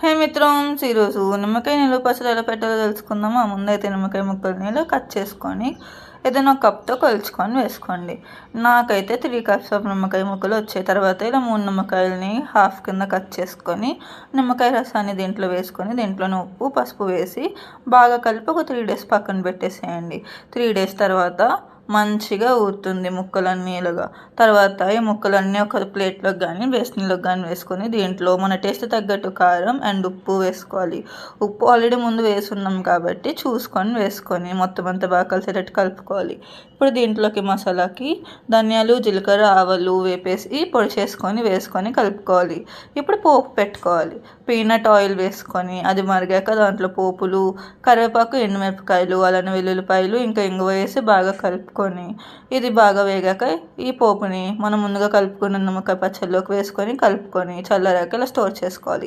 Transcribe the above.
హే మిత్రమ్స్, ఈరోజు నిమ్మకాయ నిల్వ పచ్చడి ఎలా పెట్టాలో తెలుసుకుందామా. ముందైతే నిమ్మకాయ ముక్కల్ని ఇలా కట్ చేసుకొని ఏదైనా ఒక కప్తో కొలుచుకొని వేసుకోండి. నాకైతే 3 cups ఆఫ్ నిమ్మకాయ ముక్కలు వచ్చాయి. తర్వాత ఇలా 3 నిమ్మకాయలని హాఫ్ కింద కట్ చేసుకొని నిమ్మకాయ రసాన్ని దీంట్లో వేసుకొని దీంట్లోనే ఉప్పు పసుపు వేసి బాగా కలిపి ఒక 3 days పక్కన పెట్టేసేయండి. 3 days తర్వాత మంచిగా ఊరుతుంది ముక్కలన్నీ ఇలాగా. తర్వాత ఈ ముక్కలన్నీ ఒక ప్లేట్లోకి కానీ బేసిన్లోకి కానీ వేసుకొని దీంట్లో మన టేస్ట్ తగ్గట్టు కారం అండ్ ఉప్పు వేసుకోవాలి. ఉప్పు ఆల్రెడీ ముందు వేసున్నాం కాబట్టి చూసుకొని వేసుకొని మొత్తం అంతా బాగా కలిసేటట్టు కలుపుకోవాలి. ఇప్పుడు దీంట్లోకి మసాలాకి ధనియాలు జీలకర్ర ఆవాలు వేపేసి పొడి చేసుకొని వేసుకొని కలుపుకోవాలి. ఇప్పుడు పోపు పెట్టుకోవాలి. పీనట్ ఆయిల్ వేసుకొని అది మరిగాక దాంట్లో పోపులు కరివేపాకు ఎండుమిరపకాయలు అలానే వెల్లుల్లిపాయలు ఇంకా ఇంగువ వేసి బాగా కలుపుకొని ఇది బాగా వేగాక ఈ పోపుని మనం ముందుగా కలుపుకున్న నిమ్మకాయ పచ్చడిలోకి వేసుకొని కలుపుకొని చల్లారాక ఇలా స్టోర్ చేసుకోవాలి.